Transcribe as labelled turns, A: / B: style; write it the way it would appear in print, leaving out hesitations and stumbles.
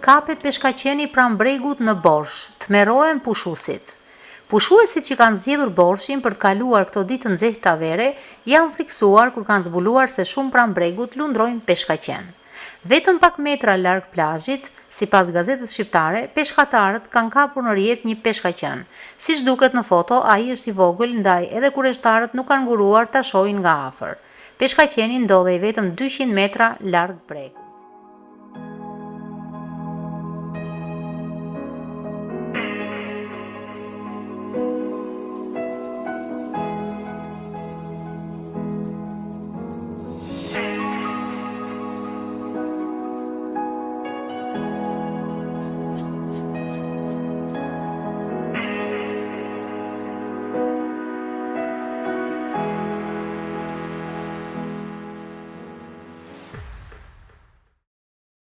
A: kapet peshkaqeni pranë bregut në Borsh, tmerrohen pushuesit. Pushuesit që kanë zgjedhur Borshin për të kaluar këto ditë të nxehtë ta vere, janë friksuar kur kanë zbuluar se shumë pranë bregut lundrojnë peshkaqen. Vetëm pak metra larg plazhit, sipas gazetës shqiptare, peshkatarët kanë kapur në rjet një peshkaqen. Siç duket në foto, ai është i vogël, ndaj edhe kureshtarët nuk kanë nguruar ta shohin nga afër. Peshkaqeni ndodhej vetëm 200 metra larg bregut.